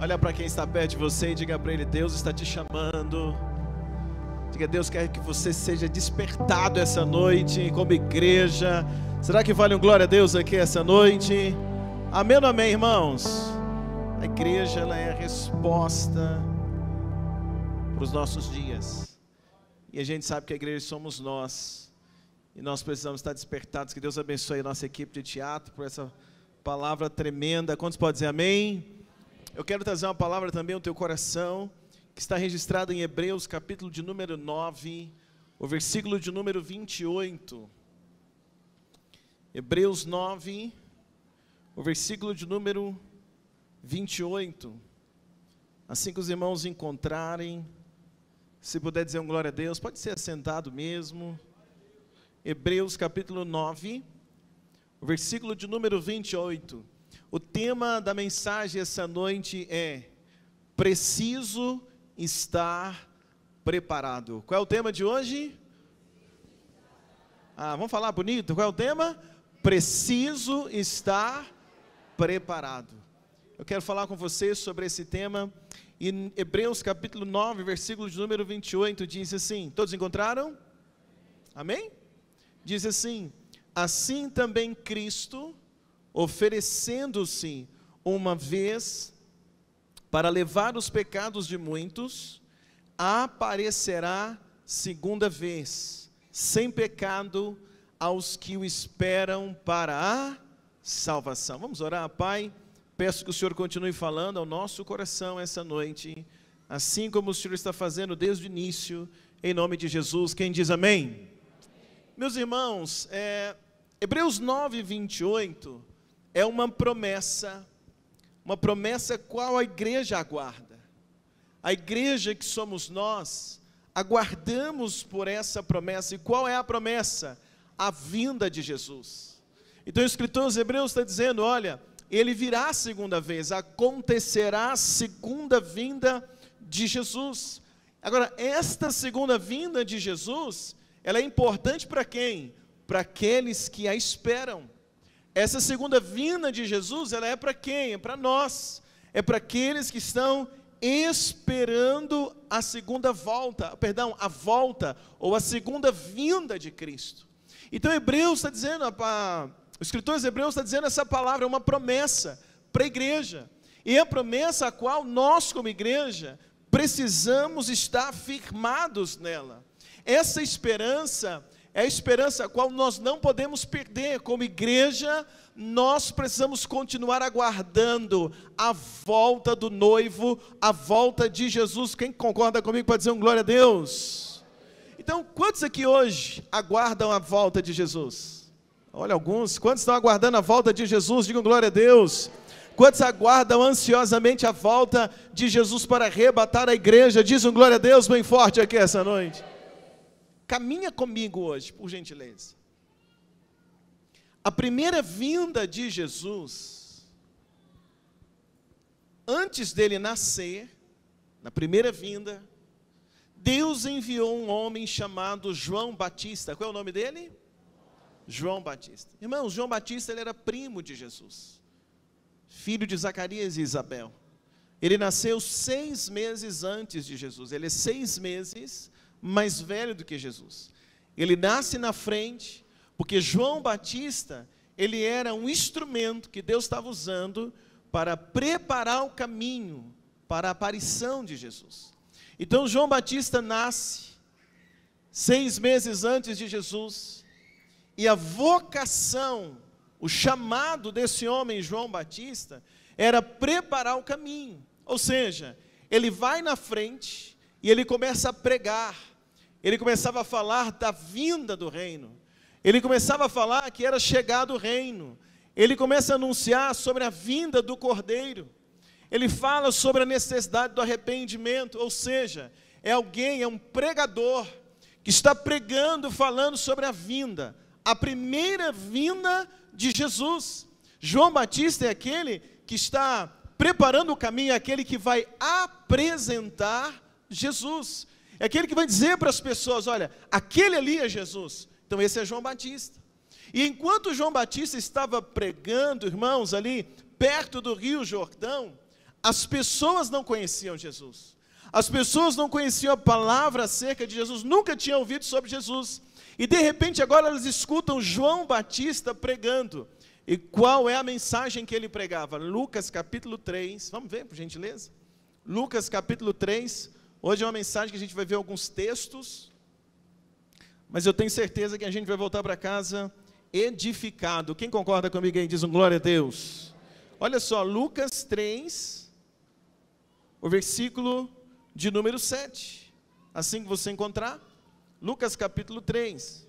Olha para quem está perto de você e diga para ele: Deus está te chamando. Diga: Deus quer que você seja despertado essa noite como igreja. Será que vale um glória a Deus aqui essa noite? Amém ou amém, irmãos? A igreja, ela é a resposta para os nossos dias. E a gente sabe que a igreja somos nós. E nós precisamos estar despertados. Que Deus abençoe a nossa equipe de teatro por essa palavra tremenda. Quantos podem dizer amém? Eu quero trazer uma palavra também ao teu coração, que está registrada em Hebreus, capítulo de número 9, o versículo de número 28. Hebreus 9, o versículo de número 28. Assim que os irmãos encontrarem, se puder dizer um glória a Deus, pode ser assentado mesmo. Hebreus capítulo 9, o versículo de número 28. O tema da mensagem essa noite é: preciso estar preparado. Qual é o tema de hoje? Vamos falar bonito? Qual é o tema? Preciso estar preparado. Eu quero falar com vocês sobre esse tema. Em Hebreus capítulo 9, versículo de número 28, diz assim, todos encontraram? Amém? Diz assim: assim também Cristo, oferecendo-se uma vez para levar os pecados de muitos, aparecerá segunda vez, sem pecado, aos que o esperam para a salvação. Vamos orar, Pai. Peço que o Senhor continue falando ao nosso coração essa noite, assim como o Senhor está fazendo desde o início, em nome de Jesus. Quem diz amém? Meus irmãos, Hebreus 9, 28 é uma promessa qual a igreja aguarda. A igreja que somos nós, aguardamos por essa promessa. E qual é a promessa? A vinda de Jesus. Então o escritor aos Hebreus está dizendo: olha, ele virá a segunda vez, acontecerá a segunda vinda de Jesus. Agora, esta segunda vinda de Jesus, ela é importante para quem? Para aqueles que a esperam. Essa segunda vinda de Jesus, ela é para quem? É para nós. É para aqueles que estão esperando a segunda volta, a volta ou a segunda vinda de Cristo. Então Hebreus está dizendo, o escritor de Hebreus está dizendo essa palavra, é uma promessa para a igreja. E é a promessa a qual nós como igreja precisamos estar firmados nela. Essa esperança é a esperança a qual nós não podemos perder. Como igreja, nós precisamos continuar aguardando a volta do noivo, a volta de Jesus. Quem concorda comigo pode dizer um glória a Deus? Então, quantos aqui hoje aguardam a volta de Jesus? Olha alguns. Quantos estão aguardando a volta de Jesus? Digam glória a Deus. Quantos aguardam ansiosamente a volta de Jesus para arrebatar a igreja? Diz um glória a Deus bem forte aqui essa noite. Caminha comigo hoje, por gentileza. A primeira vinda de Jesus, antes dele nascer, na primeira vinda, Deus enviou um homem chamado João Batista. Qual é o nome dele? João Batista. Irmãos, João Batista, ele era primo de Jesus, filho de Zacarias e Isabel. Ele nasceu 6 meses antes de Jesus. Ele é 6 meses mais velho do que Jesus. Ele nasce na frente, porque João Batista, ele era um instrumento que Deus estava usando para preparar o caminho para a aparição de Jesus. Então João Batista nasce 6 meses antes de Jesus, e a vocação, o chamado desse homem João Batista, era preparar o caminho. Ou seja, ele vai na frente e ele começa a pregar. Ele começava a falar da vinda do reino. Ele começava a falar que era chegado o reino. Ele começa a anunciar sobre a vinda do Cordeiro. Ele fala sobre a necessidade do arrependimento. Ou seja, é um pregador que está pregando, falando sobre a vinda. A primeira vinda de Jesus. João Batista é aquele que está preparando o caminho, é aquele que vai apresentar Jesus. É aquele que vai dizer para as pessoas: olha, aquele ali é Jesus. Então esse é João Batista. E enquanto João Batista estava pregando, irmãos, ali perto do Rio Jordão, as pessoas não conheciam Jesus. As pessoas não conheciam a palavra acerca de Jesus, nunca tinham ouvido sobre Jesus. E de repente agora elas escutam João Batista pregando. E qual é a mensagem que ele pregava? Lucas capítulo 3, vamos ver por gentileza? Lucas capítulo 3, hoje é uma mensagem que a gente vai ver alguns textos, mas eu tenho certeza que a gente vai voltar para casa edificado. Quem concorda comigo aí, diz um glória a Deus. Olha só, Lucas 3, o versículo de número 7, assim que você encontrar, Lucas capítulo 3,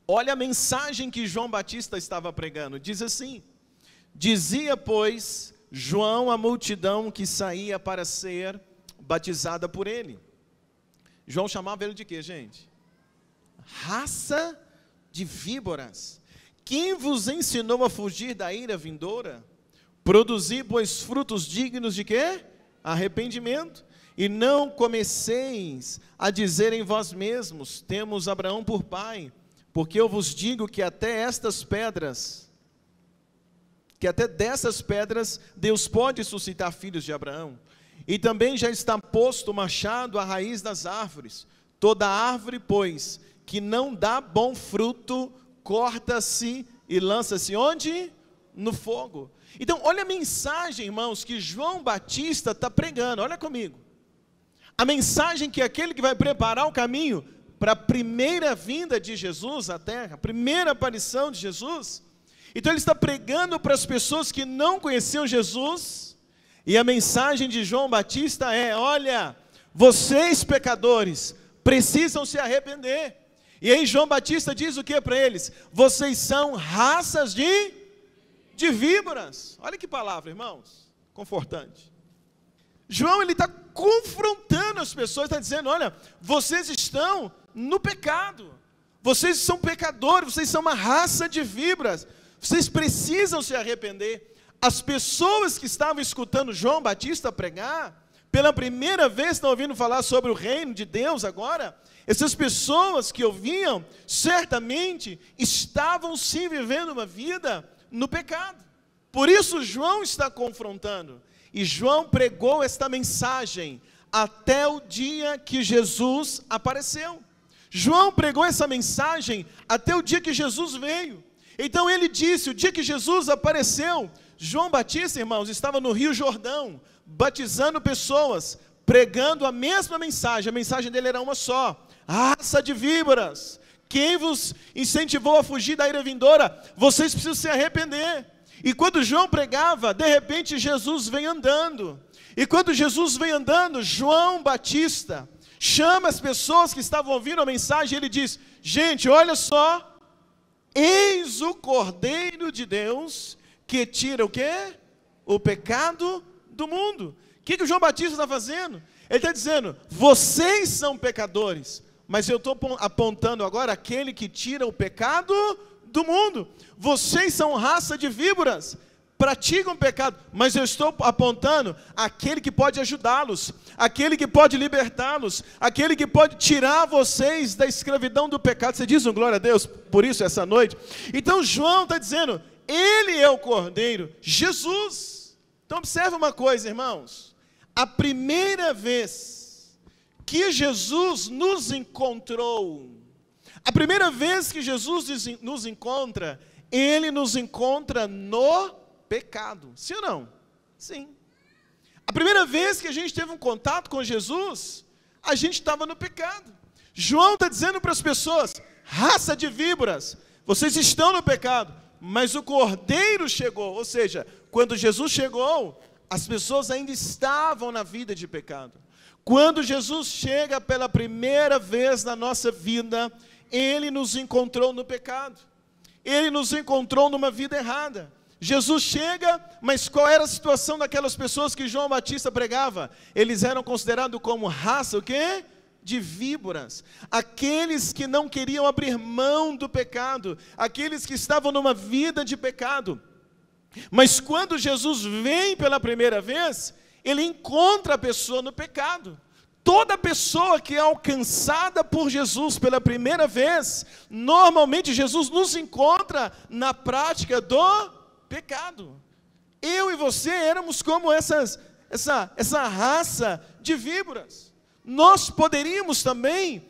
olha a mensagem que João Batista estava pregando, diz assim: dizia, pois, João à multidão que saía para ser batizada por ele. João chamava ele de quê, gente? Raça de víboras, quem vos ensinou a fugir da ira vindoura? Produzi, pois, frutos dignos de quê? Arrependimento. E não comeceis a dizer em vós mesmos, temos Abraão por pai, porque eu vos digo que até dessas pedras, Deus pode suscitar filhos de Abraão. E também já está posto o machado à raiz das árvores. Toda árvore, pois, que não dá bom fruto, corta-se e lança-se onde? No fogo. Então, olha a mensagem, irmãos, que João Batista está pregando, olha comigo. A mensagem que aquele que vai preparar o caminho para a primeira vinda de Jesus à terra, a primeira aparição de Jesus. Então ele está pregando para as pessoas que não conheciam Jesus, e a mensagem de João Batista é: olha, vocês pecadores, precisam se arrepender. E aí João Batista diz o que para eles? Vocês são raças de víboras. Olha que palavra, irmãos, confortante. João, ele está confrontando as pessoas, está dizendo: olha, vocês estão no pecado, vocês são pecadores, vocês são uma raça de víboras, vocês precisam se arrepender. As pessoas que estavam escutando João Batista pregar, pela primeira vez estão ouvindo falar sobre o reino de Deus agora. Essas pessoas que ouviam, certamente estavam sim vivendo uma vida no pecado. Por isso João está confrontando. E João pregou esta mensagem até o dia que Jesus apareceu. João pregou essa mensagem até o dia que Jesus veio. Então ele disse, o dia que Jesus apareceu, João Batista, irmãos, estava no Rio Jordão, batizando pessoas, pregando a mesma mensagem. A mensagem dele era uma só: raça de víboras, quem vos incentivou a fugir da ira vindoura? Vocês precisam se arrepender. E quando João pregava, de repente Jesus vem andando. E quando Jesus vem andando, João Batista chama as pessoas que estavam ouvindo a mensagem, e ele diz: gente, olha só, eis o Cordeiro de Deus, que tira o quê? O pecado do mundo. O que o João Batista está fazendo? Ele está dizendo: vocês são pecadores, mas eu estou apontando agora aquele que tira o pecado do mundo. Vocês são raça de víboras, praticam pecado, mas eu estou apontando aquele que pode ajudá-los, aquele que pode libertá-los, aquele que pode tirar vocês da escravidão do pecado. Você diz um glória a Deus por isso essa noite? Então João está dizendo, ele é o Cordeiro, Jesus. Então observe uma coisa, irmãos, a primeira vez que Jesus nos encontrou, a primeira vez que Jesus nos encontra, ele nos encontra no pecado, sim ou não? Sim. A primeira vez que a gente teve um contato com Jesus, a gente estava no pecado. João está dizendo para as pessoas, raça de víboras, vocês estão no pecado, mas o Cordeiro chegou. Ou seja, quando Jesus chegou, as pessoas ainda estavam na vida de pecado. Quando Jesus chega pela primeira vez na nossa vida, ele nos encontrou no pecado, ele nos encontrou numa vida errada. Jesus chega, mas qual era a situação daquelas pessoas que João Batista pregava? Eles eram considerados como raça, o quê? De víboras, aqueles que não queriam abrir mão do pecado, aqueles que estavam numa vida de pecado. Mas quando Jesus vem pela primeira vez, ele encontra a pessoa no pecado. Toda pessoa que é alcançada por Jesus pela primeira vez, normalmente Jesus nos encontra na prática do pecado. Eu e você éramos como essa raça de víboras. Nós poderíamos também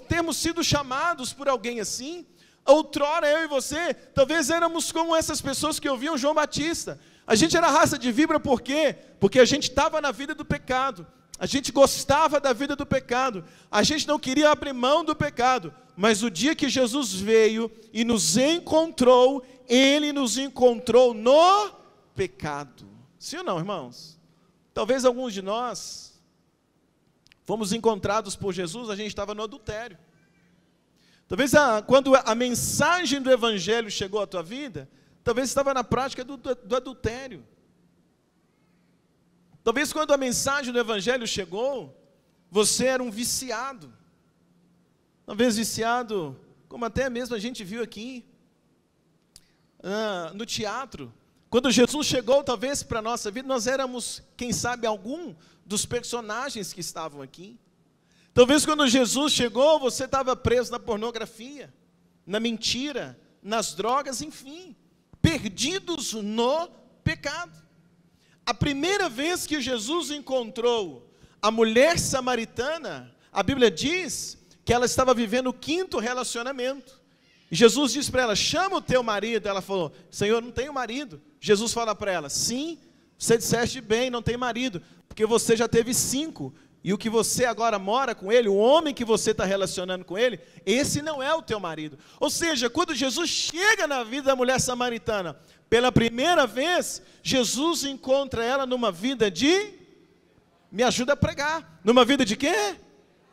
termos sido chamados por alguém assim. Outrora eu e você, talvez éramos como essas pessoas que ouviam João Batista. A gente era raça de víbora por quê? Porque a gente estava na vida do pecado. A gente gostava da vida do pecado. A gente não queria abrir mão do pecado. Mas o dia que Jesus veio e nos encontrou, Ele nos encontrou no pecado. Sim ou não, irmãos? Talvez alguns de nós fomos encontrados por Jesus, a gente estava no adultério. Talvez quando a mensagem do Evangelho chegou à tua vida, talvez estava na prática do adultério. Talvez quando a mensagem do Evangelho chegou, você era um viciado. Talvez viciado, como até mesmo a gente viu aqui, no teatro. Quando Jesus chegou, talvez para a nossa vida, nós éramos, quem sabe, algum dos personagens que estavam aqui. Talvez quando Jesus chegou, você estava preso na pornografia, na mentira, nas drogas, enfim, perdidos no pecado. A primeira vez que Jesus encontrou a mulher samaritana, a Bíblia diz que ela estava vivendo o 5º relacionamento. E Jesus disse para ela, chama o teu marido. Ela falou, Senhor, não tenho marido. Jesus fala para ela, sim, você disseste bem, não tem marido, porque você já teve 5. E o que você agora mora com ele, o homem que você está relacionando com ele, esse não é o teu marido. Ou seja, quando Jesus chega na vida da mulher samaritana, pela primeira vez, Jesus encontra ela numa vida me ajuda a pregar, numa vida de quê?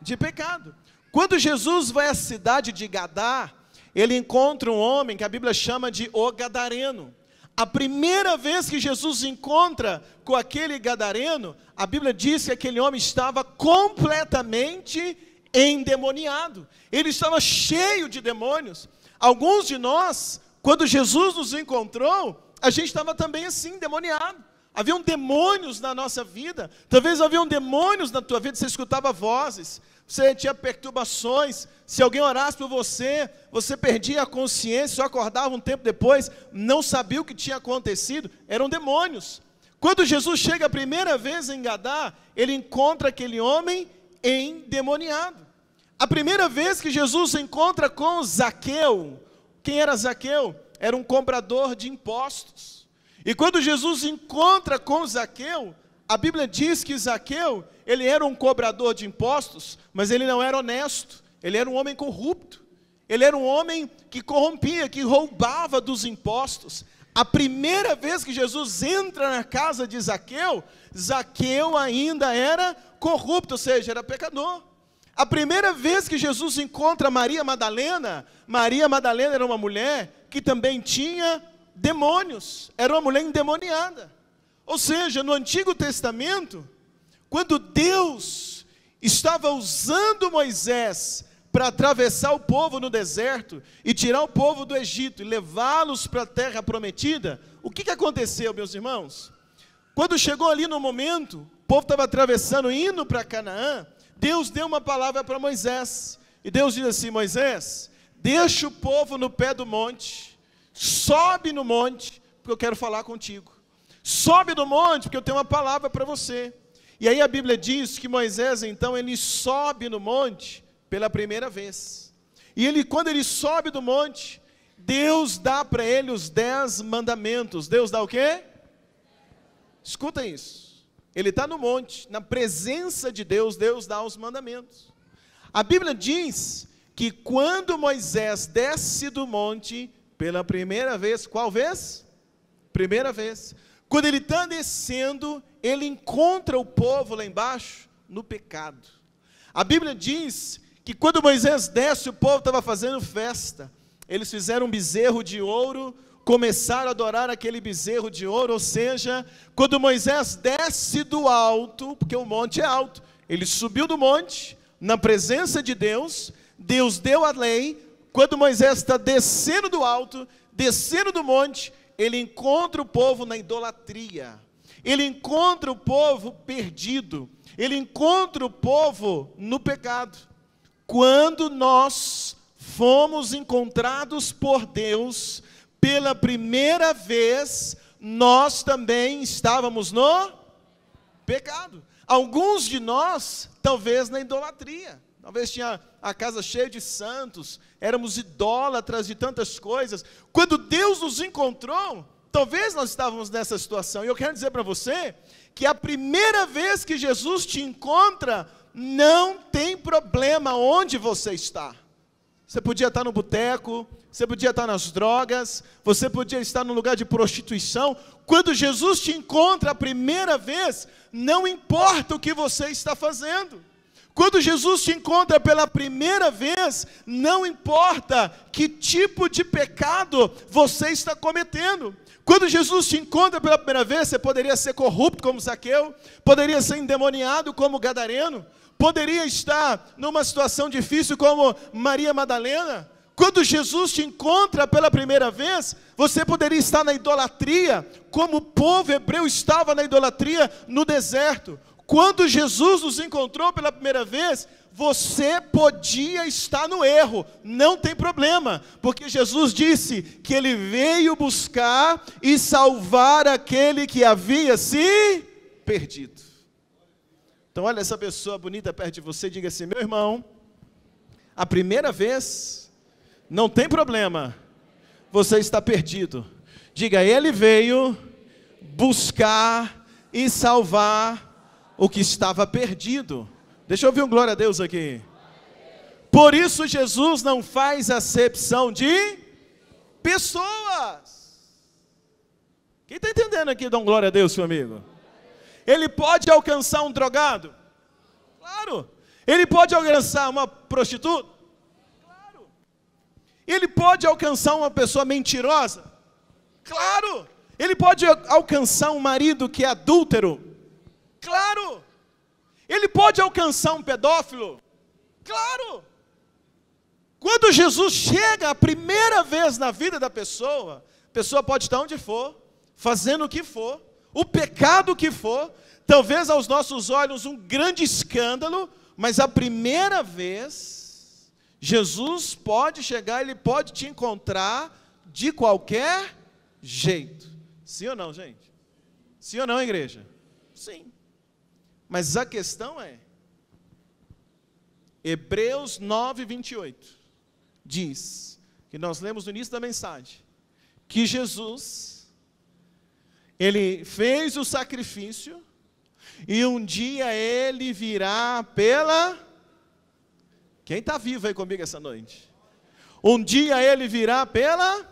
De pecado. Quando Jesus vai à cidade de Gadá, ele encontra um homem que a Bíblia chama de o Gadareno. A primeira vez que Jesus encontra com aquele gadareno, a Bíblia diz que aquele homem estava completamente endemoniado. Ele estava cheio de demônios. Alguns de nós, quando Jesus nos encontrou, a gente estava também assim, endemoniado. Haviam demônios na nossa vida. Talvez haviam demônios na tua vida, você escutava vozes, você tinha perturbações. Se alguém orasse por você, você perdia a consciência, só acordava um tempo depois, não sabia o que tinha acontecido, eram demônios. Quando Jesus chega a primeira vez em Gadá, ele encontra aquele homem endemoniado. A primeira vez que Jesus encontra com Zaqueu, quem era Zaqueu? Era um cobrador de impostos. E quando Jesus encontra com Zaqueu, a Bíblia diz que Zaqueu, ele era um cobrador de impostos, mas ele não era honesto, ele era um homem corrupto, ele era um homem que corrompia, que roubava dos impostos. A primeira vez que Jesus entra na casa de Zaqueu, Zaqueu ainda era corrupto, ou seja, era pecador. A primeira vez que Jesus encontra Maria Madalena era uma mulher que também tinha demônios, era uma mulher endemoniada. Ou seja, no Antigo Testamento, quando Deus estava usando Moisés para atravessar o povo no deserto e tirar o povo do Egito e levá-los para a terra prometida, o que aconteceu, meus irmãos? Quando chegou ali no momento, o povo estava atravessando, indo para Canaã, Deus deu uma palavra para Moisés, e Deus diz assim, Moisés, deixa o povo no pé do monte, sobe no monte, porque eu quero falar contigo. Sobe no monte, porque eu tenho uma palavra para você. E aí a Bíblia diz que Moisés, então, ele sobe no monte pela primeira vez. E quando ele sobe do monte, Deus dá para ele os 10 mandamentos. Deus dá o quê? Escuta isso. Ele está no monte, na presença de Deus, Deus dá os mandamentos. A Bíblia diz que quando Moisés desce do monte, pela primeira vez, qual vez? Primeira vez. Quando ele está descendo, ele encontra o povo lá embaixo no pecado. A Bíblia diz que quando Moisés desce, o povo estava fazendo festa. Eles fizeram um bezerro de ouro, começaram a adorar aquele bezerro de ouro, ou seja, quando Moisés desce do alto, porque o monte é alto, ele subiu do monte, na presença de Deus, Deus deu a lei. Quando Moisés está descendo do alto, descendo do monte, ele encontra o povo na idolatria, ele encontra o povo perdido, ele encontra o povo no pecado. Quando nós fomos encontrados por Deus, pela primeira vez, nós também estávamos no pecado. Alguns de nós, talvez na idolatria. Talvez tinha a casa cheia de santos, éramos idólatras de tantas coisas. Quando Deus nos encontrou, talvez nós estávamos nessa situação. E eu quero dizer para você que a primeira vez que Jesus te encontra, não tem problema onde você está. Você podia estar no boteco, você podia estar nas drogas, você podia estar no lugar de prostituição. Quando Jesus te encontra a primeira vez, não importa o que você está fazendo. Quando Jesus te encontra pela primeira vez, não importa que tipo de pecado você está cometendo. Quando Jesus te encontra pela primeira vez, você poderia ser corrupto como Zaqueu, poderia ser endemoniado como Gadareno, poderia estar numa situação difícil como Maria Madalena. Quando Jesus te encontra pela primeira vez, você poderia estar na idolatria, como o povo hebreu estava na idolatria no deserto. Quando Jesus nos encontrou pela primeira vez, você podia estar no erro, não tem problema, porque Jesus disse que Ele veio buscar e salvar aquele que havia se perdido. Então olha essa pessoa bonita perto de você e diga assim: meu irmão, a primeira vez, não tem problema, você está perdido. Diga: Ele veio buscar e salvar o que estava perdido. Deixa eu ouvir um glória a Deus aqui. Por isso Jesus não faz acepção de pessoas. Quem está entendendo aqui, dá um glória a Deus, meu amigo? Ele pode alcançar um drogado? Claro. Ele pode alcançar uma prostituta? Claro. Ele pode alcançar uma pessoa mentirosa? Claro. Ele pode alcançar um marido que é adúltero? Claro. Ele pode alcançar um pedófilo? Claro. Quando Jesus chega a primeira vez na vida da pessoa, a pessoa pode estar onde for, fazendo o que for, o pecado que for, talvez aos nossos olhos um grande escândalo, mas a primeira vez, Jesus pode chegar, Ele pode te encontrar de qualquer jeito. Sim ou não, gente? Sim ou não, igreja? Sim. Mas a questão é, Hebreus 9, 28, diz, que nós lemos no início da mensagem, que Jesus, Ele fez o sacrifício, e um dia Ele virá pela... Quem está vivo aí comigo essa noite? Um dia Ele virá pela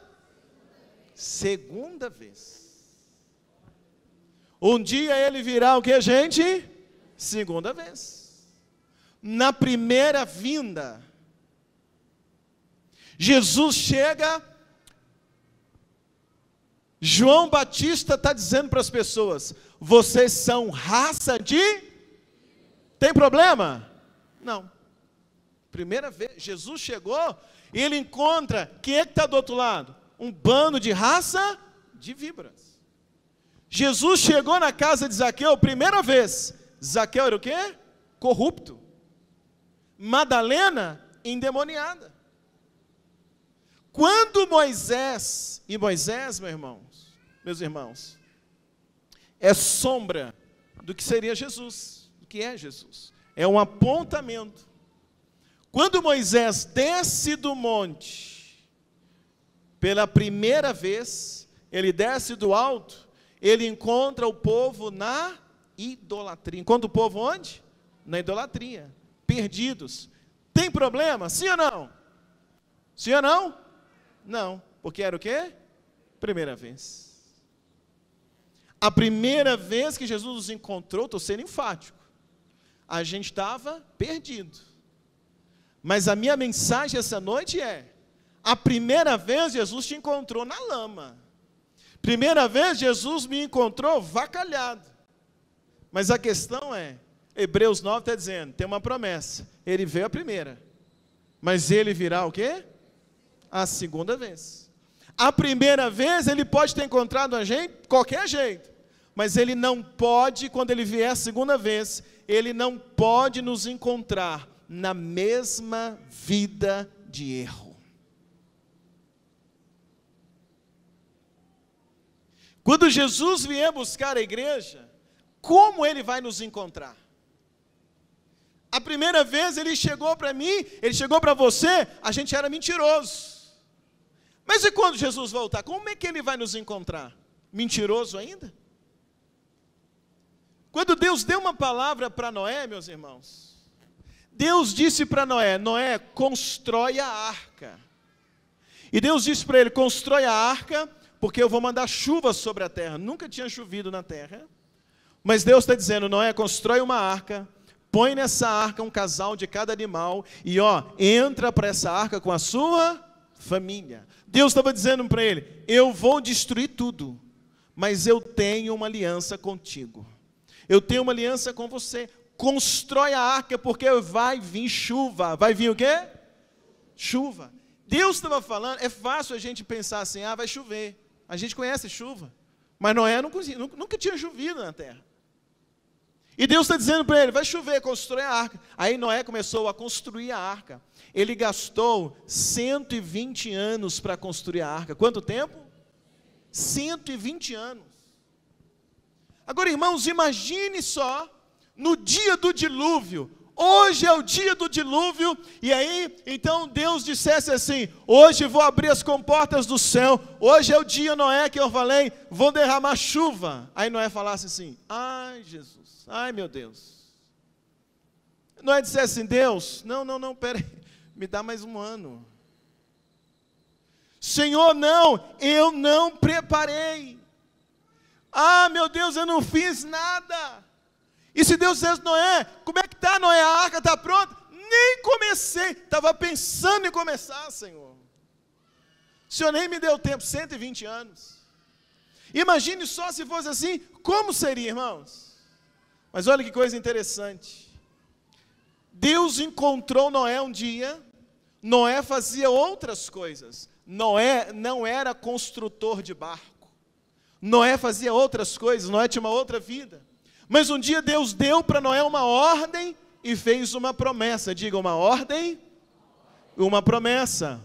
segunda vez. Um dia Ele virá o que, gente? Segunda vez. Na primeira vinda, Jesus chega, João Batista está dizendo para as pessoas: vocês são raça de... Tem problema? Não. Primeira vez, Jesus chegou e Ele encontra, quem é que está do outro lado? Um bando de raça de víboras. Jesus chegou na casa de Zaqueu, primeira vez. Zaqueu era o quê? Corrupto. Madalena, endemoniada. Quando Moisés, meus irmãos, é sombra do que seria Jesus, do que é Jesus. É um apontamento. Quando Moisés desce do monte, pela primeira vez, ele desce do alto, ele encontra o povo na idolatria. Encontra o povo onde? Na idolatria. Perdidos. Tem problema? Sim ou não? Sim ou não? Não. Porque era o quê? Primeira vez. A primeira vez que Jesus nos encontrou, estou sendo enfático, a gente estava perdido. Mas a minha mensagem essa noite é: a primeira vez Jesus te encontrou na lama. Primeira vez Jesus me encontrou vacalhado. Mas a questão é, Hebreus 9 está dizendo, tem uma promessa, Ele veio a primeira, mas Ele virá o quê? A segunda vez. A primeira vez Ele pode ter encontrado a gente qualquer jeito, mas Ele não pode, quando Ele vier a segunda vez, Ele não pode nos encontrar na mesma vida de erro. Quando Jesus vier buscar a igreja, como Ele vai nos encontrar? A primeira vez Ele chegou para mim, Ele chegou para você, a gente era mentiroso. Mas e quando Jesus voltar, como é que Ele vai nos encontrar? Mentiroso ainda? Quando Deus deu uma palavra para Noé, meus irmãos, Deus disse para Noé: Noé, constrói a arca. E Deus disse para ele: constrói a arca, porque eu vou mandar chuva sobre a terra. Nunca tinha chovido na terra. Mas Deus está dizendo: Noé, constrói uma arca, põe nessa arca um casal de cada animal, e entra para essa arca com a sua família. Deus estava dizendo para ele: eu vou destruir tudo, mas eu tenho uma aliança contigo. Eu tenho uma aliança com você. Constrói a arca, porque vai vir chuva. Vai vir o quê? Chuva. Deus estava falando, é fácil a gente pensar assim: vai chover. A gente conhece chuva. Mas Noé nunca tinha chovido na terra. E Deus está dizendo para ele: vai chover, constrói a arca. Aí Noé começou a construir a arca. Ele gastou 120 anos para construir a arca. Quanto tempo? 120 anos. Agora, irmãos, imagine só, no dia do dilúvio. Hoje é o dia do dilúvio, e aí, então Deus dissesse assim: hoje vou abrir as comportas do céu, hoje é o dia, Noé, que eu falei, vou derramar chuva. Aí Noé falasse assim: ai Jesus, ai meu Deus. Noé dissesse assim: Deus, não, peraí, me dá mais um ano. Senhor, não, eu não preparei. Meu Deus, eu não fiz nada. E se Deus dissesse: Noé, como é que está, Noé? A arca está pronta? Nem comecei, estava pensando em começar, Senhor. O Senhor nem me deu tempo, 120 anos. Imagine só se fosse assim, como seria, irmãos? Mas olha que coisa interessante. Deus encontrou Noé um dia. Noé fazia outras coisas. Noé não era construtor de barco. Noé fazia outras coisas, Noé tinha uma outra vida. Mas um dia Deus deu para Noé uma ordem e fez uma promessa. Diga: uma ordem, uma promessa.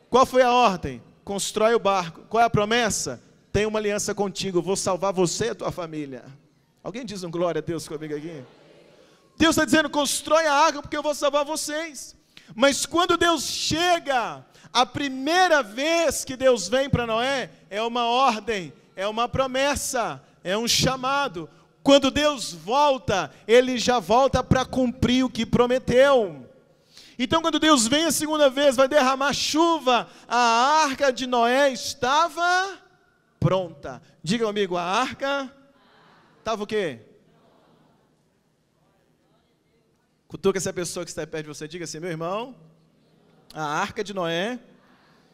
Qual foi a ordem? Constrói o barco. Qual é a promessa? Tenho uma aliança contigo, vou salvar você e a tua família. Alguém diz um glória a Deus comigo aqui? Deus está dizendo: constrói a arca, porque eu vou salvar vocês. Mas quando Deus chega, a primeira vez que Deus vem para Noé, é uma ordem, é uma promessa, é um chamado. Quando Deus volta, Ele já volta para cumprir o que prometeu. Então, quando Deus vem a segunda vez, vai derramar chuva, a arca de Noé estava pronta. Diga comigo: a arca estava o quê? Cutuca essa pessoa que está perto de você, diga assim: meu irmão, a arca de Noé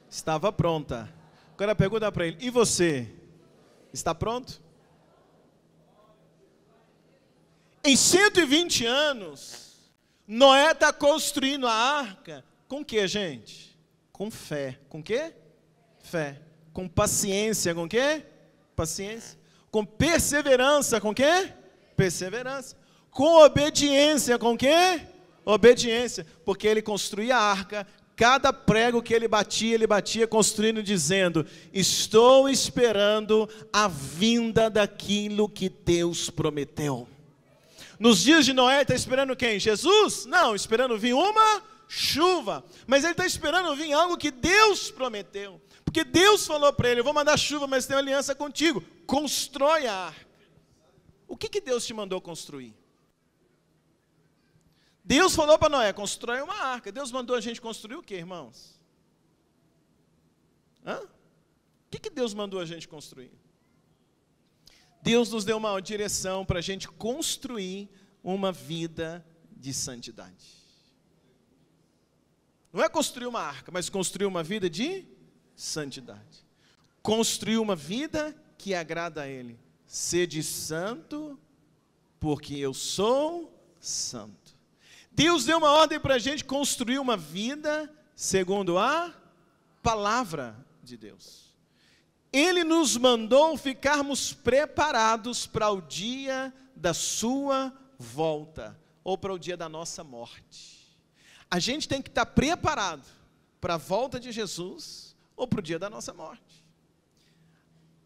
estava pronta. Agora pergunta para ele: e você? Está pronto? Em 120 anos, Noé está construindo a arca com o que, gente? Com fé. Com o quê? Fé. Com paciência. Com o quê? Paciência. Com perseverança. Com o quê? Perseverança. Com obediência. Com o quê? Obediência. Porque ele construía a arca. Cada prego que ele batia construindo, dizendo: estou esperando a vinda daquilo que Deus prometeu. Nos dias de Noé, está esperando quem? Jesus? Não, esperando vir uma chuva. Mas ele está esperando vir algo que Deus prometeu. Porque Deus falou para ele: eu vou mandar chuva, mas tenho aliança contigo. Constrói a arca. O que Deus te mandou construir? Deus falou para Noé: constrói uma arca. Deus mandou a gente construir o que, irmãos? O que Deus mandou a gente construir? Deus nos deu uma direção para a gente construir uma vida de santidade. Não é construir uma arca, mas construir uma vida de santidade. Construir uma vida que agrada a Ele. Sede santo, porque eu sou santo. Deus deu uma ordem para a gente construir uma vida segundo a palavra de Deus. Ele nos mandou ficarmos preparados para o dia da sua volta, ou para o dia da nossa morte. A gente tem que estar preparado para a volta de Jesus, ou para o dia da nossa morte.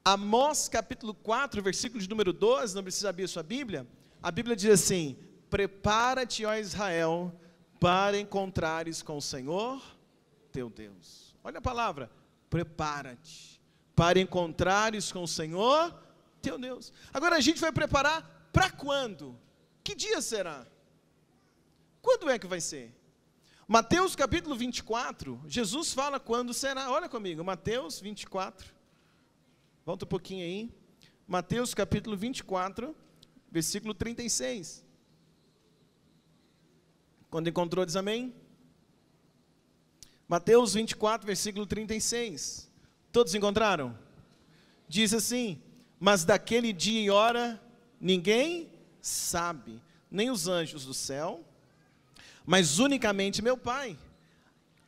Amós capítulo 4, versículo de número 12, não precisa abrir a sua Bíblia. A Bíblia diz assim: prepara-te, ó Israel, para encontrares com o Senhor teu Deus. Olha a palavra, prepara-te, para encontrares com o Senhor teu Deus. Agora a gente vai preparar para quando? Que dia será? Quando é que vai ser? Mateus capítulo 24, Jesus fala quando será. Olha comigo, Mateus 24, volta um pouquinho aí. Mateus capítulo 24, versículo 36. Quando encontrou, diz amém? Mateus 24, versículo 36. Todos encontraram? Diz assim: mas daquele dia e hora ninguém sabe, nem os anjos do céu, mas unicamente meu Pai.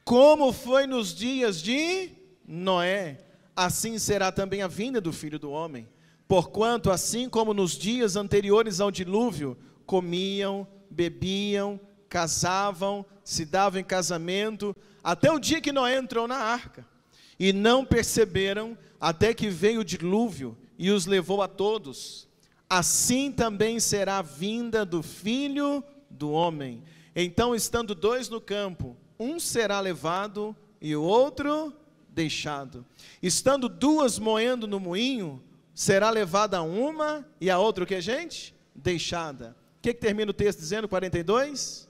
Como foi nos dias de Noé, assim será também a vinda do Filho do Homem. Porquanto, assim como nos dias anteriores ao dilúvio, comiam, bebiam, casavam, se davam em casamento, até o dia que Noé entrou na arca. E não perceberam, até que veio o dilúvio e os levou a todos. Assim também será a vinda do Filho do Homem. Então, estando dois no campo, um será levado e o outro deixado. Estando duas moendo no moinho, será levada uma e a outra, o que, gente? Deixada. O que termina o texto dizendo, 42?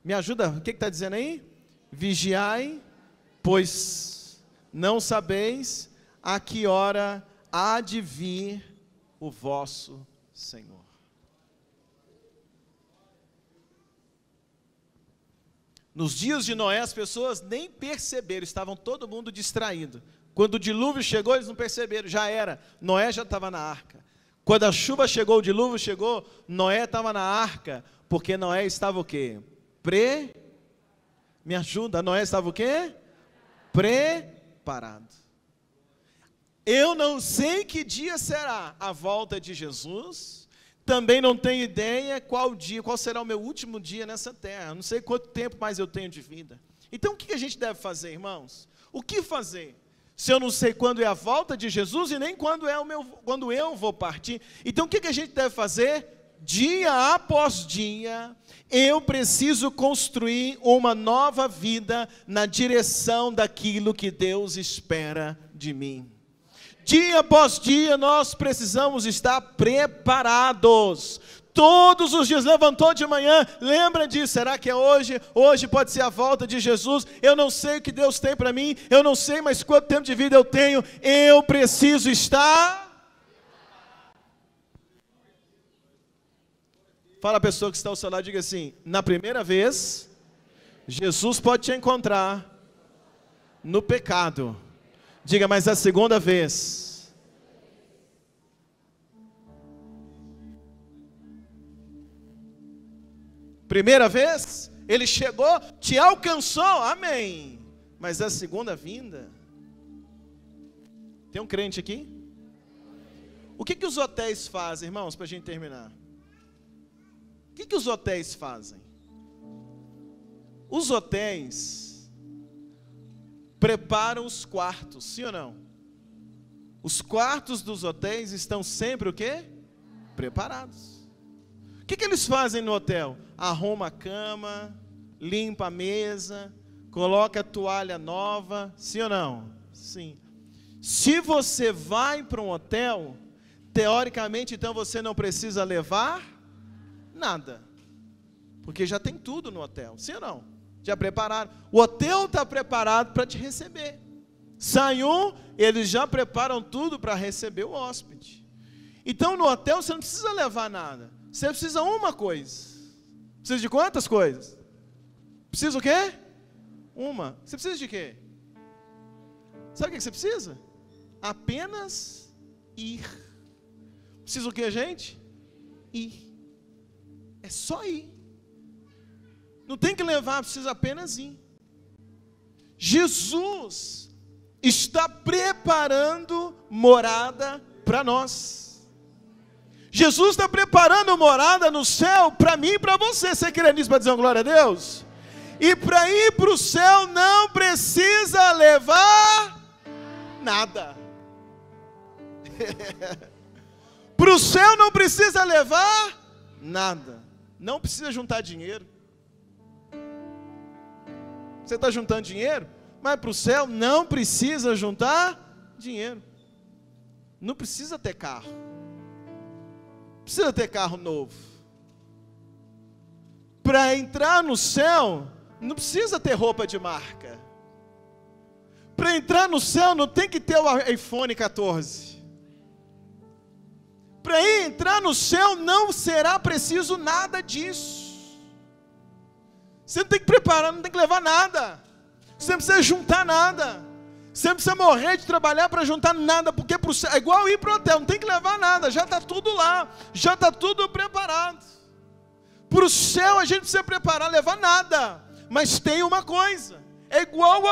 Me ajuda, o que está dizendo aí? Vigiai, pois não sabeis a que hora há de vir o vosso Senhor. Nos dias de Noé, as pessoas nem perceberam, estavam todo mundo distraído. Quando o dilúvio chegou, eles não perceberam, já era, Noé já estava na arca. Quando a chuva chegou, o dilúvio chegou, Noé estava na arca, porque Noé estava o quê? Me ajuda, Noé estava o quê? Preparado. Eu não sei que dia será a volta de Jesus, também não tenho ideia qual será o meu último dia nessa terra, não sei quanto tempo mais eu tenho de vida. Então o que a gente deve fazer, irmãos? O que fazer? Se eu não sei quando é a volta de Jesus e nem quando eu vou partir. Então o que a gente deve fazer? Dia após dia, eu preciso construir uma nova vida na direção daquilo que Deus espera de mim. Dia após dia nós precisamos estar preparados. Todos os dias, levantou de manhã, lembra disso, será que é hoje? Hoje pode ser a volta de Jesus, eu não sei o que Deus tem para mim, eu não sei mais quanto tempo de vida eu tenho, eu preciso estar. Fala a pessoa que está ao seu lado, diga assim: na primeira vez, Jesus pode te encontrar no pecado. Diga, mas a segunda vez, primeira vez, ele chegou, te alcançou, amém. Mas a segunda vinda, tem um crente aqui? O que os hotéis fazem, irmãos, para a gente terminar? O que os hotéis fazem? Os hotéis preparam os quartos, sim ou não? Os quartos dos hotéis estão sempre o quê? Preparados. O que eles fazem no hotel? Arruma a cama, limpa a mesa, coloca a toalha nova, sim ou não? Sim. Se você vai para um hotel, teoricamente, então você não precisa levar nada, porque já tem tudo no hotel, sim ou não? Já prepararam, o hotel está preparado para te receber. Sai eles já preparam tudo para receber o hóspede. Então no hotel você não precisa levar nada, você precisa uma coisa. Precisa de quantas coisas? Precisa o quê? Uma. Você precisa de quê? Sabe o que você precisa? Apenas ir. Precisa o quê, gente? Ir. É só ir. Não tem que levar, precisa apenas ir. Jesus está preparando morada para nós. Jesus está preparando morada no céu para mim e para você. Você crê nisso para dizer uma glória a Deus? E para ir para o céu não precisa levar nada. Para o céu não precisa levar nada. Não precisa juntar dinheiro. Você está juntando dinheiro? Mas para o céu não precisa juntar dinheiro. Não precisa ter carro. Precisa ter carro novo. Para entrar no céu, não precisa ter roupa de marca. Para entrar no céu, não tem que ter o iPhone 14. Para entrar no céu, não será preciso nada disso. Você não tem que preparar, não tem que levar nada. Você não precisa juntar nada. Você não precisa morrer de trabalhar para juntar nada, porque pro céu, é igual ir para o hotel, não tem que levar nada, já está tudo lá, já está tudo preparado. Para o céu a gente precisa preparar, levar nada, mas tem uma coisa, é igual o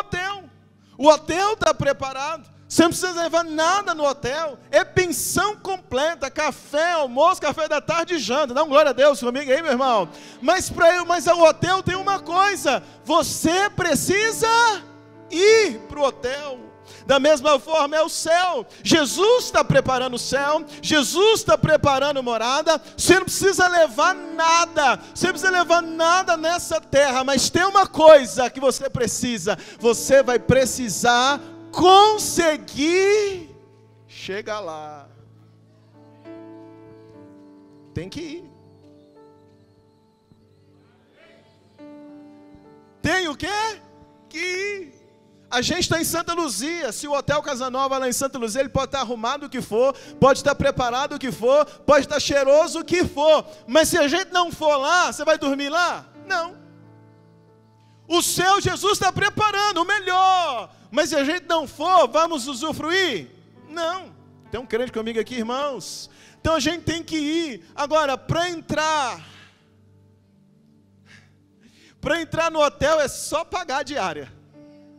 hotel está preparado, você não precisa levar nada no hotel, é pensão completa, café, almoço, café da tarde e janta, dá um glória a Deus comigo aí, meu irmão. Mas o hotel tem uma coisa, você precisa ir para o hotel. Da mesma forma é o céu. Jesus está preparando o céu, Jesus está preparando morada. Você não precisa levar nada, você não precisa levar nada nessa terra, mas tem uma coisa que você precisa, você vai precisar conseguir chegar lá. Tem que ir. Tem o quê? Que ir. A gente está em Santa Luzia, se o Hotel Casanova lá em Santa Luzia, ele pode estar arrumado o que for, pode estar preparado o que for, pode estar cheiroso o que for, mas se a gente não for lá, você vai dormir lá? Não. O céu Jesus está preparando o melhor, mas se a gente não for, vamos usufruir? Não. Tem um crente comigo aqui, irmãos? Então a gente tem que ir. Agora, para entrar no hotel é só pagar a diária.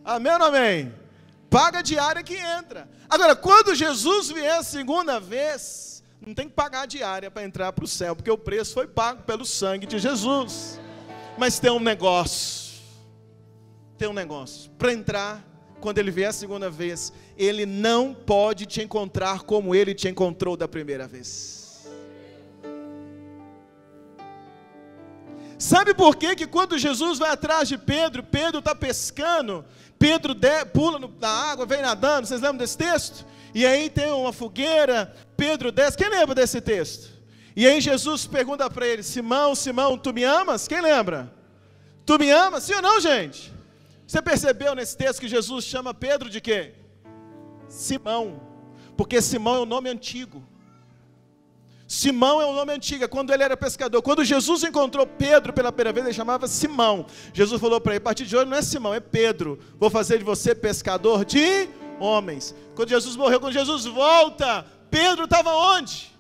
Amém ou não amém? Paga a diária que entra. Agora, quando Jesus vier a segunda vez, não tem que pagar a diária para entrar para o céu, porque o preço foi pago pelo sangue de Jesus. Mas tem um negócio. Para entrar, quando ele vier a segunda vez, ele não pode te encontrar como ele te encontrou da primeira vez. Sabe por quê? Que quando Jesus vai atrás de Pedro, Pedro está pescando, Pedro pula na água, vem nadando, vocês lembram desse texto? E aí tem uma fogueira, Pedro desce, quem lembra desse texto? E aí Jesus pergunta para ele, Simão, Simão, tu me amas? Quem lembra? Tu me amas? Sim ou não, gente? Você percebeu nesse texto que Jesus chama Pedro de quê? Simão, porque Simão é o nome antigo. Simão é o nome antigo, quando ele era pescador. Quando Jesus encontrou Pedro pela primeira vez, ele chamava Simão. Jesus falou para ele, a partir de hoje não é Simão, é Pedro. Vou fazer de você pescador de homens. Quando Jesus morreu, quando Jesus volta, Pedro estava onde?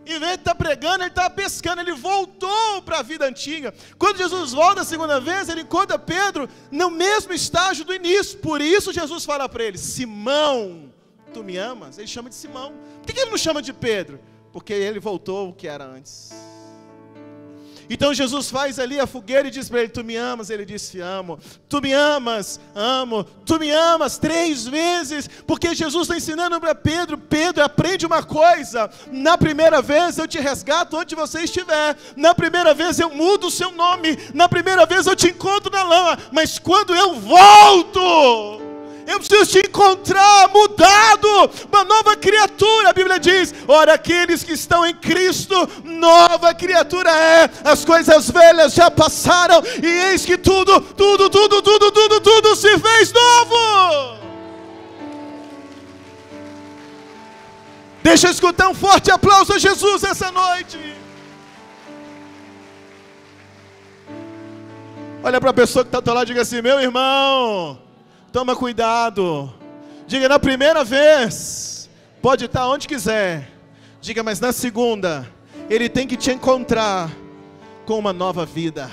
Em vez de estar pregando, ele estava pescando. Ele voltou para a vida antiga. Quando Jesus volta a segunda vez, ele encontra Pedro no mesmo estágio do início. Por isso Jesus fala para ele, Simão, tu me amas? Ele chama de Simão. Por que ele não chama de Pedro? Porque ele voltou o que era antes. Então Jesus faz ali a fogueira e diz para ele, tu me amas? Ele disse, amo. Tu me amas? Amo. Tu me amas 3 vezes? Porque Jesus está ensinando para Pedro, Pedro, aprende uma coisa, na primeira vez eu te resgato onde você estiver, na primeira vez eu mudo o seu nome, na primeira vez eu te encontro na lama, mas quando eu volto, eu preciso te encontrar mudado, uma nova criatura. A Bíblia diz, ora, aqueles que estão em Cristo, nova criatura é, as coisas velhas já passaram, e eis que tudo se fez novo. Deixa eu escutar um forte aplauso a Jesus essa noite. Olha para a pessoa que está ao teu lado e diga assim, meu irmão, toma cuidado. Diga, na primeira vez pode estar onde quiser. Diga, mas na segunda ele tem que te encontrar com uma nova vida.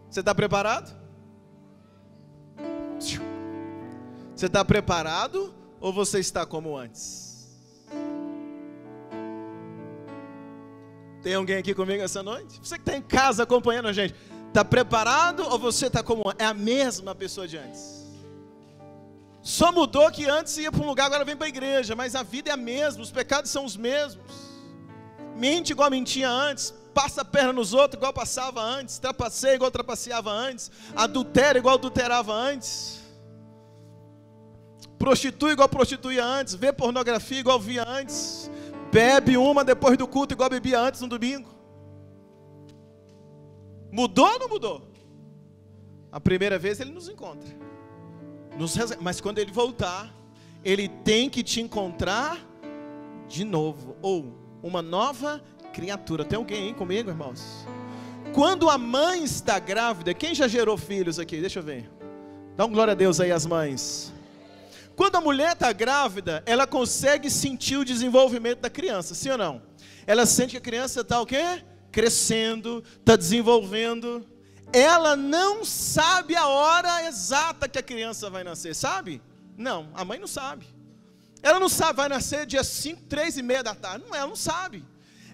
Você está preparado? Você está preparado ou você está como antes? Tem alguém aqui comigo essa noite? Você que está em casa acompanhando a gente, está preparado ou você está como é a mesma pessoa de antes? Só mudou que antes ia para um lugar, agora vem para a igreja, mas a vida é a mesma, os pecados são os mesmos. Mente igual mentia antes, passa a perna nos outros igual passava antes, trapaceia igual trapaceava antes, adultera igual adulterava antes, prostitui igual prostituía antes, vê pornografia igual via antes, bebe uma depois do culto igual bebia antes no domingo. Mudou ou não mudou? A primeira vez ele nos encontra, mas quando ele voltar, ele tem que te encontrar de novo, ou uma nova criatura. Tem alguém aí comigo, irmãos? Quando a mãe está grávida, quem já gerou filhos aqui? Deixa eu ver. Dá um glória a Deus aí as mães. Quando a mulher está grávida, ela consegue sentir o desenvolvimento da criança, sim ou não? Ela sente que a criança está o quê? Crescendo, está desenvolvendo. Ela não sabe a hora exata que a criança vai nascer, sabe? Não, a mãe não sabe. Ela não sabe, vai nascer dia 5, 3:30 da tarde. Não, ela não sabe.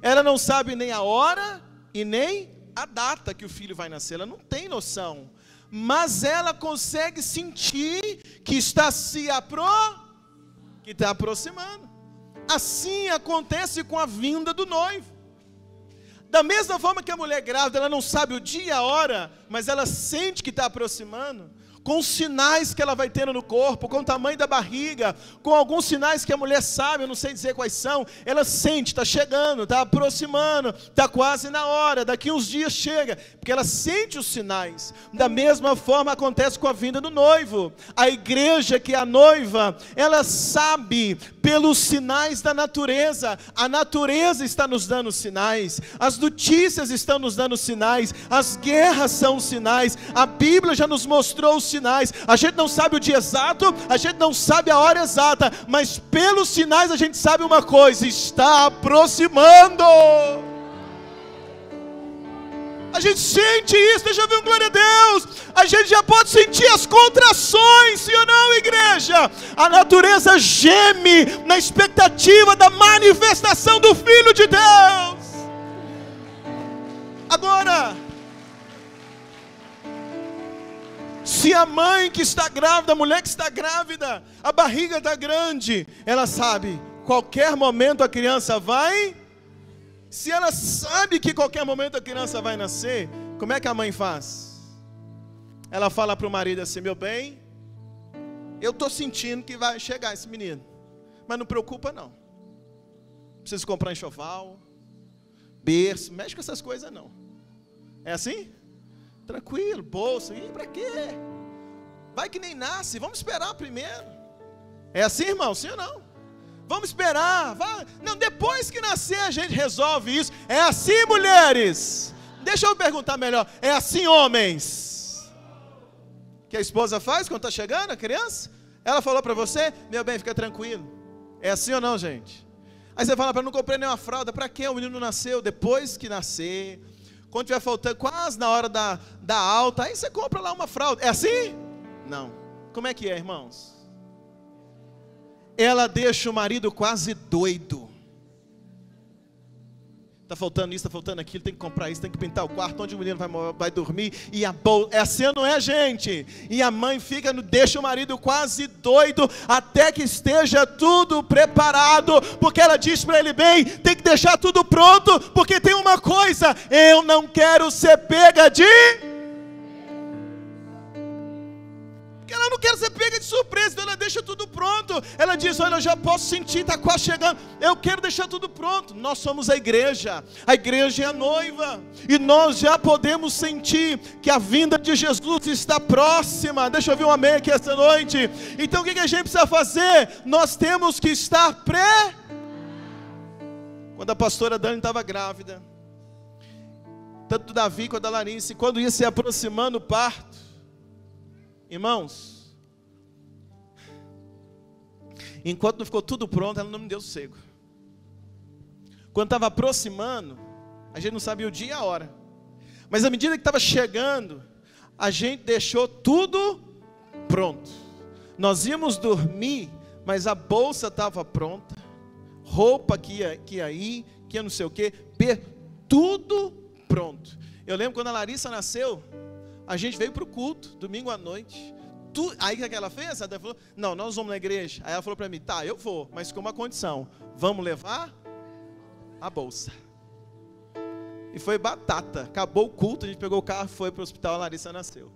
Ela não sabe nem a hora e nem a data que o filho vai nascer. Ela não tem noção. Mas ela consegue sentir que está aproximando. Assim acontece com a vinda do noivo. Da mesma forma que a mulher grávida, ela não sabe o dia e a hora, mas ela sente que está aproximando, com os sinais que ela vai tendo no corpo, com o tamanho da barriga, com alguns sinais que a mulher sabe, eu não sei dizer quais são, ela sente, está chegando, está aproximando, está quase na hora, daqui uns dias chega, porque ela sente os sinais. Da mesma forma acontece com a vinda do noivo. A igreja, que é a noiva, ela sabe pelos sinais da natureza. A natureza está nos dando sinais, as notícias estão nos dando sinais, as guerras são sinais, a Bíblia já nos mostrou os sinais. A gente não sabe o dia exato, a gente não sabe a hora exata, mas pelos sinais a gente sabe uma coisa: está aproximando. A gente sente isso, deixa eu ver um glória a Deus. A gente já pode sentir as contrações, sim ou não, igreja? A natureza geme na expectativa da manifestação do Filho de Deus. Agora, se a mãe que está grávida, a mulher que está grávida, a barriga está grande, ela sabe, qualquer momento a criança vai. Se ela sabe que qualquer momento a criança vai nascer, como é que a mãe faz? Ela fala para o marido assim: meu bem, eu estou sentindo que vai chegar esse menino, mas não preocupa não. Precisa comprar enxoval, berço, mexe com essas coisas não. É assim? Tranquilo, bolsa, e para quê? Vai que nem nasce, vamos esperar primeiro. É assim, irmão, sim ou não? Vamos esperar, vai. Não, depois que nascer a gente resolve isso. É assim, mulheres? Deixa eu perguntar melhor, é assim, homens? Que a esposa faz quando está chegando a criança? Ela falou para você: meu bem, fica tranquilo. É assim ou não, gente? Aí você fala: para não comprar nenhuma fralda. Para quê? O menino nasceu. Depois que nascer, quando estiver faltando, quase na hora da alta, aí você compra lá uma fralda. É assim? Não. Como é que é, irmãos? Ela deixa o marido quase doido. Está faltando isso, está faltando aquilo, tem que comprar isso, tem que pintar o quarto, onde o menino vai dormir, e a bolsa, é assim, não é, gente? E a mãe deixa o marido quase doido, até que esteja tudo preparado, porque ela diz para ele: bem, tem que deixar tudo pronto, porque tem uma coisa, eu não quero ser pega de... Porque ela não quer ser pega de surpresa, então ela deixa tudo pronto. Ela diz: olha, eu já posso sentir, está quase chegando, eu quero deixar tudo pronto. Nós somos a igreja é a noiva, e nós já podemos sentir que a vinda de Jesus está próxima. Deixa eu ouvir um amém aqui essa noite. Então o que a gente precisa fazer? Nós temos que estar Quando a pastora Dani estava grávida, tanto Davi quanto a Larissa, quando ia se aproximando o parto, irmãos, enquanto não ficou tudo pronto, ela não me deu sossego. Quando estava aproximando, a gente não sabia o dia e a hora, mas à medida que estava chegando, a gente deixou tudo pronto. Nós íamos dormir, mas a bolsa estava pronta, roupa que ia ir, que ia não sei o que, tudo pronto. Eu lembro quando a Larissa nasceu, a gente veio para o culto, domingo à noite, Aí o que ela fez? Ela falou, não, nós vamos na igreja. Aí ela falou para mim, tá, eu vou, mas com uma condição. Vamos levar a bolsa. E foi batata. Acabou o culto, a gente pegou o carro e foi para o hospital, a Larissa nasceu.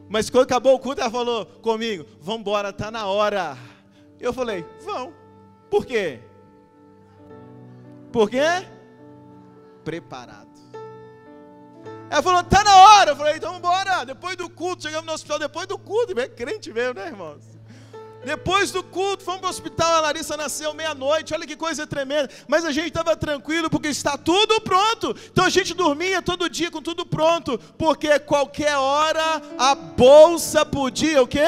Mas quando acabou o culto, ela falou comigo, vamos embora, tá na hora. Eu falei, vão. Por quê? Por quê? Preparado. Ela falou, tá na hora. Eu falei, então vamos embora. Depois do culto, chegamos no hospital, depois do culto. É crente mesmo, né, irmãos? Depois do culto, fomos para o hospital, a Larissa nasceu meia-noite, olha que coisa tremenda. Mas a gente estava tranquilo, porque está tudo pronto. Então a gente dormia todo dia com tudo pronto, porque qualquer hora a bolsa podia o quê?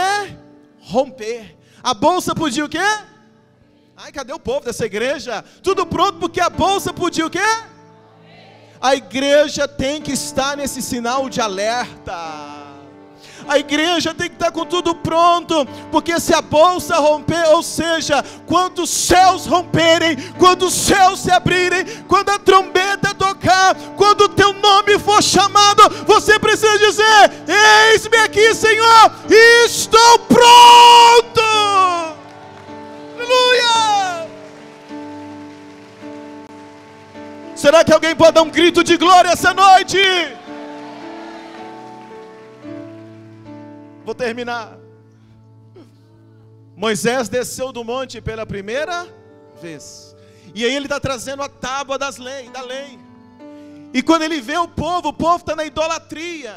Romper. A bolsa podia o quê? Ai, cadê o povo dessa igreja? Tudo pronto, porque a bolsa podia o quê? A igreja tem que estar nesse sinal de alerta. A igreja tem que estar com tudo pronto, porque se a bolsa romper, ou seja, quando os céus romperem, quando os céus se abrirem, quando a trombeta tocar, quando o teu nome for chamado, você precisa dizer, eis-me aqui, Senhor, estou pronto. Aleluia. Será que alguém pode dar um grito de glória essa noite? Vou terminar. Moisés desceu do monte pela primeira vez. E aí ele está trazendo a tábua da lei. E quando ele vê o povo está na idolatria.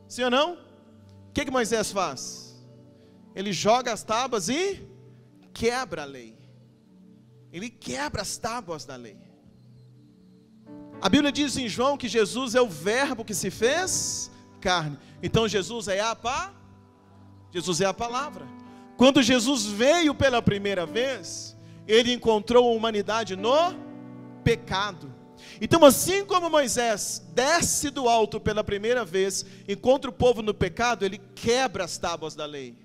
Sim ou não? O que Moisés faz? Ele joga as tábuas e quebra a lei. Ele quebra as tábuas da lei. A Bíblia diz em João que Jesus é o verbo que se fez carne. Então Jesus é a palavra. Quando Jesus veio pela primeira vez, ele encontrou a humanidade no pecado. Então, assim como Moisés desce do alto pela primeira vez, encontra o povo no pecado, ele quebra as tábuas da lei.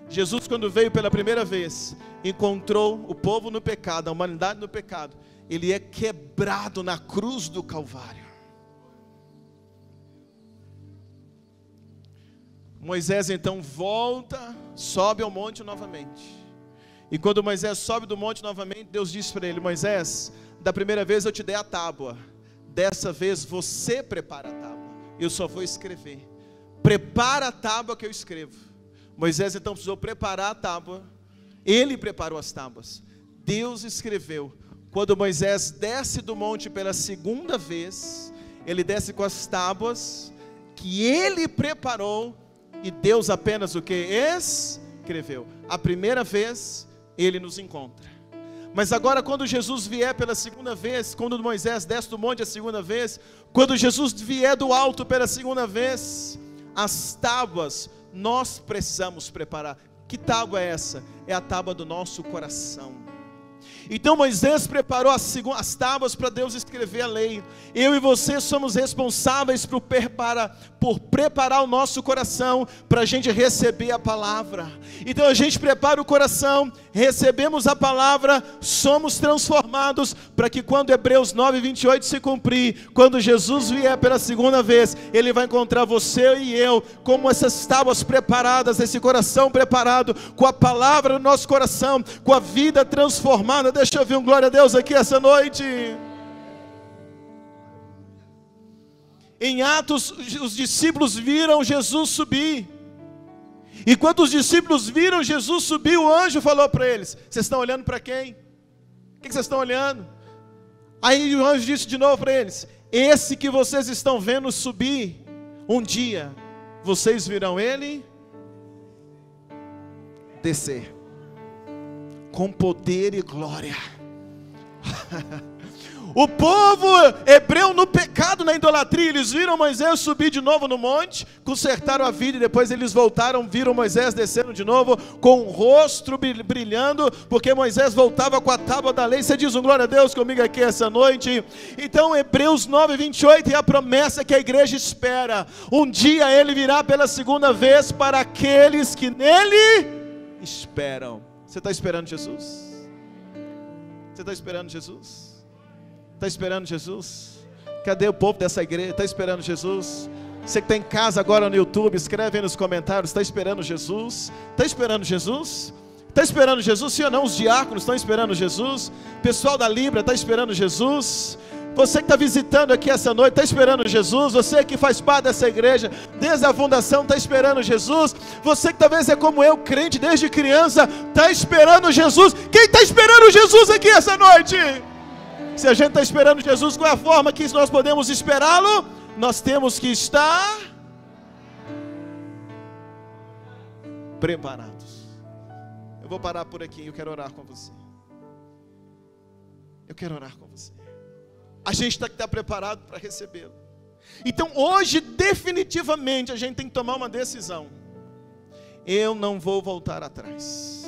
Jesus, quando veio pela primeira vez, encontrou o povo no pecado, a humanidade no pecado. Ele é quebrado na cruz do Calvário. Moisés então volta, sobe ao monte novamente. E quando Moisés sobe do monte novamente, Deus diz para ele, Moisés, da primeira vez eu te dei a tábua, dessa vez você prepara a tábua, eu só vou escrever. Prepara a tábua que eu escrevo. Moisés então precisou preparar a tábua, ele preparou as tábuas, Deus escreveu. Quando Moisés desce do monte pela segunda vez, ele desce com as tábuas que ele preparou, e Deus apenas o que? Escreveu. A primeira vez, ele nos encontra. Mas agora quando Jesus vier pela segunda vez, quando Moisés desce do monte a segunda vez, quando Jesus vier do alto pela segunda vez, as tábuas nós precisamos preparar. Que tábua é essa? É a tábua do nosso coração. Então Moisés preparou as tábuas para Deus escrever a lei. Eu e você somos responsáveis por preparar o nosso coração para a gente receber a palavra. Então a gente prepara o coração, recebemos a palavra, somos transformados para que quando Hebreus 9:28 se cumprir, quando Jesus vier pela segunda vez, Ele vai encontrar você e eu como essas tábuas preparadas, esse coração preparado, com a palavra no nosso coração, com a vida transformada. Deixa eu ouvir um glória a Deus aqui essa noite. Em Atos, os discípulos viram Jesus subir. E quando os discípulos viram Jesus subir, o anjo falou para eles: vocês estão olhando para quem? O que vocês estão olhando? Aí o anjo disse de novo para eles: esse que vocês estão vendo subir, um dia vocês virão ele descer com poder e glória. O povo hebreu no pecado, na idolatria, eles viram Moisés subir de novo no monte, consertaram a vida e depois eles voltaram, viram Moisés descendo de novo com o rosto brilhando, porque Moisés voltava com a tábua da lei. Você diz um glória a Deus comigo aqui essa noite? Então Hebreus 9:28 é a promessa que a igreja espera. Um dia ele virá pela segunda vez para aqueles que nele esperam. Você está esperando Jesus? Você está esperando Jesus? Está esperando Jesus? Cadê o povo dessa igreja? Está esperando Jesus? Você que está em casa agora no YouTube, escreve aí nos comentários, está esperando Jesus? Está esperando Jesus? Está esperando Jesus? Sim ou não? Os diáconos estão esperando Jesus? O pessoal da Libra está esperando Jesus? Você que está visitando aqui essa noite, está esperando Jesus? Você que faz parte dessa igreja desde a fundação, está esperando Jesus? Você que talvez é como eu, crente desde criança, está esperando Jesus? Quem está esperando Jesus aqui essa noite? Se a gente está esperando Jesus, qual é a forma que nós podemos esperá-lo? Nós temos que estar preparados. Eu vou parar por aqui, eu quero orar com você. Eu quero orar com você. A gente tem que estar preparado para recebê-lo. Então hoje definitivamente a gente tem que tomar uma decisão. Eu não vou voltar atrás.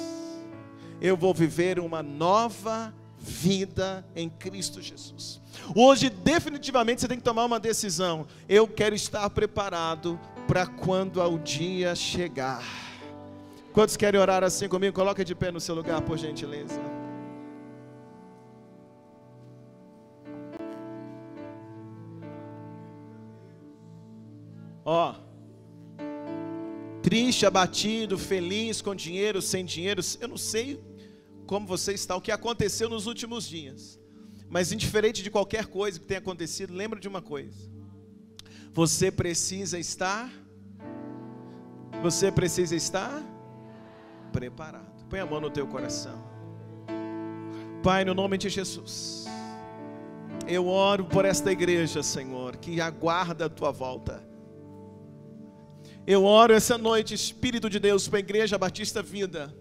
Eu vou viver uma nova vida em Cristo Jesus. Hoje definitivamente você tem que tomar uma decisão. Eu quero estar preparado para quando o dia chegar. Quantos querem orar assim comigo? Coloca de pé no seu lugar, por gentileza. Triste, abatido, feliz, com dinheiro, sem dinheiro. Eu não sei como você está, o que aconteceu nos últimos dias, mas indiferente de qualquer coisa que tenha acontecido, lembra de uma coisa: você precisa estar preparado. Põe a mão no teu coração. Pai, no nome de Jesus, eu oro por esta igreja, Senhor, que aguarda a tua volta. Eu oro essa noite, Espírito de Deus, para a Igreja Batista Vida,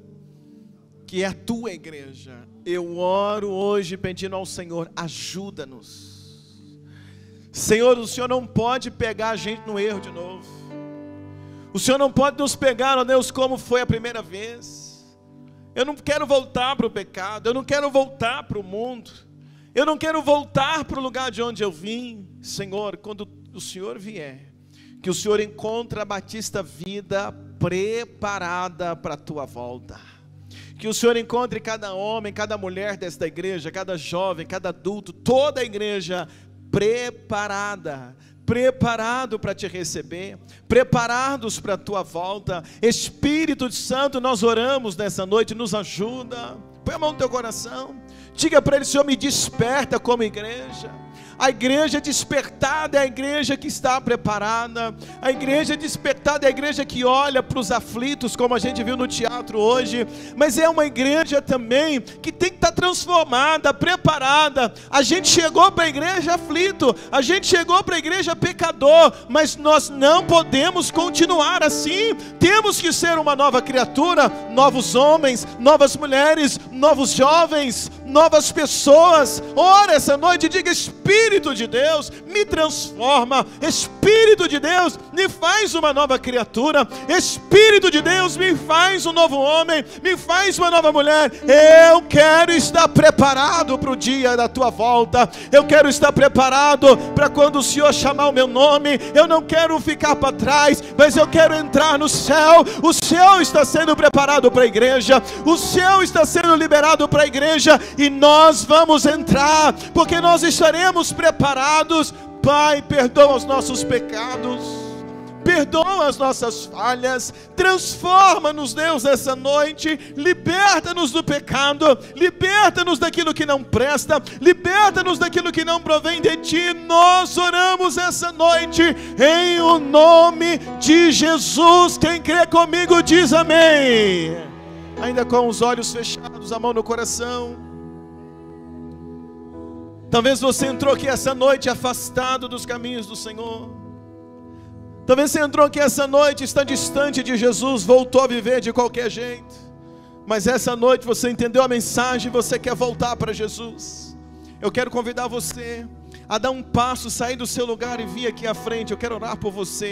que é a tua igreja. Eu oro hoje pedindo ao Senhor, ajuda-nos. Senhor, o Senhor não pode pegar a gente no erro de novo. O Senhor não pode nos pegar, ó Deus, como foi a primeira vez. Eu não quero voltar para o pecado, eu não quero voltar para o mundo, eu não quero voltar para o lugar de onde eu vim. Senhor, quando o Senhor vier, que o Senhor encontre a Batista Vida preparada para a tua volta. Que o Senhor encontre cada homem, cada mulher desta igreja, cada jovem, cada adulto, toda a igreja preparado para te receber, preparados para a tua volta. Espírito Santo, nós oramos nessa noite, nos ajuda. Põe a mão no teu coração, diga para ele: Senhor, me desperta como igreja. A igreja despertada é a igreja que está preparada. A igreja despertada é a igreja que olha para os aflitos, como a gente viu no teatro hoje. Mas é uma igreja também que tem que estar transformada, preparada. A gente chegou para a igreja aflito, a gente chegou para a igreja pecador, mas nós não podemos continuar assim. Temos que ser uma nova criatura, novos homens, novas mulheres, novos jovens, novas pessoas. Ora essa noite, diga: Espírito de Deus, me transforma. Espírito de Deus, me faz uma nova criatura. Espírito de Deus, me faz um novo homem, me faz uma nova mulher. Eu quero estar preparado para o dia da tua volta. Eu quero estar preparado para quando o Senhor chamar o meu nome. Eu não quero ficar para trás, mas eu quero entrar no céu. O céu está sendo preparado para a igreja, o céu está sendo liberado para a igreja, e nós vamos entrar, porque nós estaremos preparados. Pai, perdoa os nossos pecados, perdoa as nossas falhas, transforma-nos, Deus, essa noite, liberta-nos do pecado, liberta-nos daquilo que não presta, liberta-nos daquilo que não provém de Ti. Nós oramos essa noite, em o nome de Jesus. Quem crê comigo diz amém. Ainda com os olhos fechados, a mão no coração. Talvez você entrou aqui essa noite afastado dos caminhos do Senhor. Talvez você entrou aqui essa noite, está distante de Jesus, voltou a viver de qualquer jeito. Mas essa noite você entendeu a mensagem e você quer voltar para Jesus. Eu quero convidar você a dar um passo, sair do seu lugar e vir aqui à frente. Eu quero orar por você.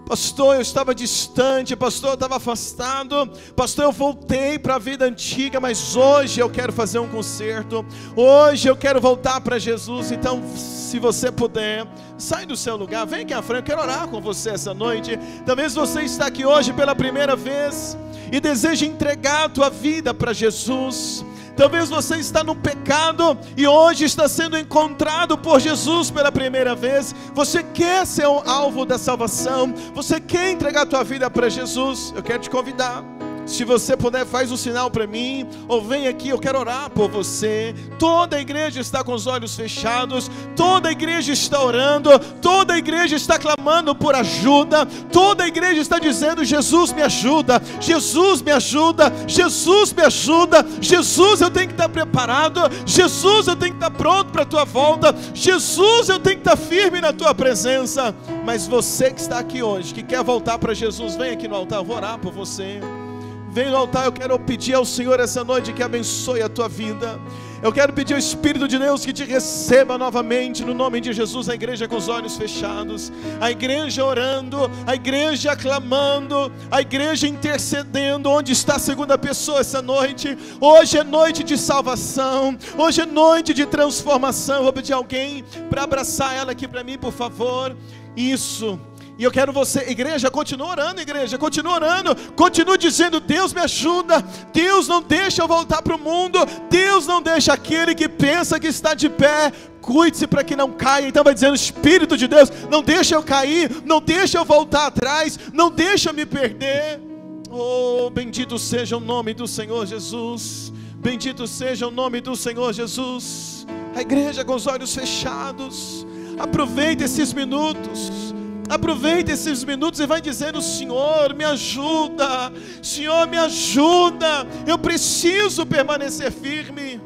Pastor, eu estava distante, pastor, eu estava afastado, pastor, eu voltei para a vida antiga, mas hoje eu quero fazer um concerto, hoje eu quero voltar para Jesus. Então, se você puder, sai do seu lugar, vem aqui à frente, eu quero orar com você essa noite. Talvez você está aqui hoje pela primeira vez e deseja entregar a tua vida para Jesus, Talvez você está no pecado e hoje está sendo encontrado por Jesus pela primeira vez. Você quer ser o alvo da salvação, você quer entregar a tua vida para Jesus. Eu quero te convidar. Se você puder, faz um sinal para mim, ou vem aqui, eu quero orar por você. Toda a igreja está com os olhos fechados, toda a igreja está orando, toda a igreja está clamando por ajuda, toda a igreja está dizendo: Jesus me ajuda, Jesus me ajuda, Jesus me ajuda, Jesus eu tenho que estar preparado, Jesus eu tenho que estar pronto para a tua volta, Jesus eu tenho que estar firme na tua presença. Mas você que está aqui hoje, que quer voltar para Jesus, vem aqui no altar, eu vou orar por você. Vem no altar, eu quero pedir ao Senhor essa noite que abençoe a tua vida. Eu quero pedir ao Espírito de Deus que te receba novamente, no nome de Jesus. A igreja com os olhos fechados, a igreja orando, a igreja clamando, a igreja intercedendo. Onde está a segunda pessoa essa noite? Hoje é noite de salvação, hoje é noite de transformação. Eu vou pedir alguém para abraçar ela aqui para mim, por favor. Isso. E eu quero você, igreja, continua orando, igreja, continua orando, continua dizendo: Deus me ajuda, Deus não deixa eu voltar para o mundo, Deus não deixa aquele que pensa que está de pé, cuide-se para que não caia. Então vai dizendo: Espírito de Deus, não deixa eu cair, não deixa eu voltar atrás, não deixa eu me perder. Oh, bendito seja o nome do Senhor Jesus, bendito seja o nome do Senhor Jesus. A igreja com os olhos fechados, aproveita esses minutos. Aproveita esses minutos e vai dizendo: Senhor, me ajuda, Senhor, me ajuda, eu preciso permanecer firme.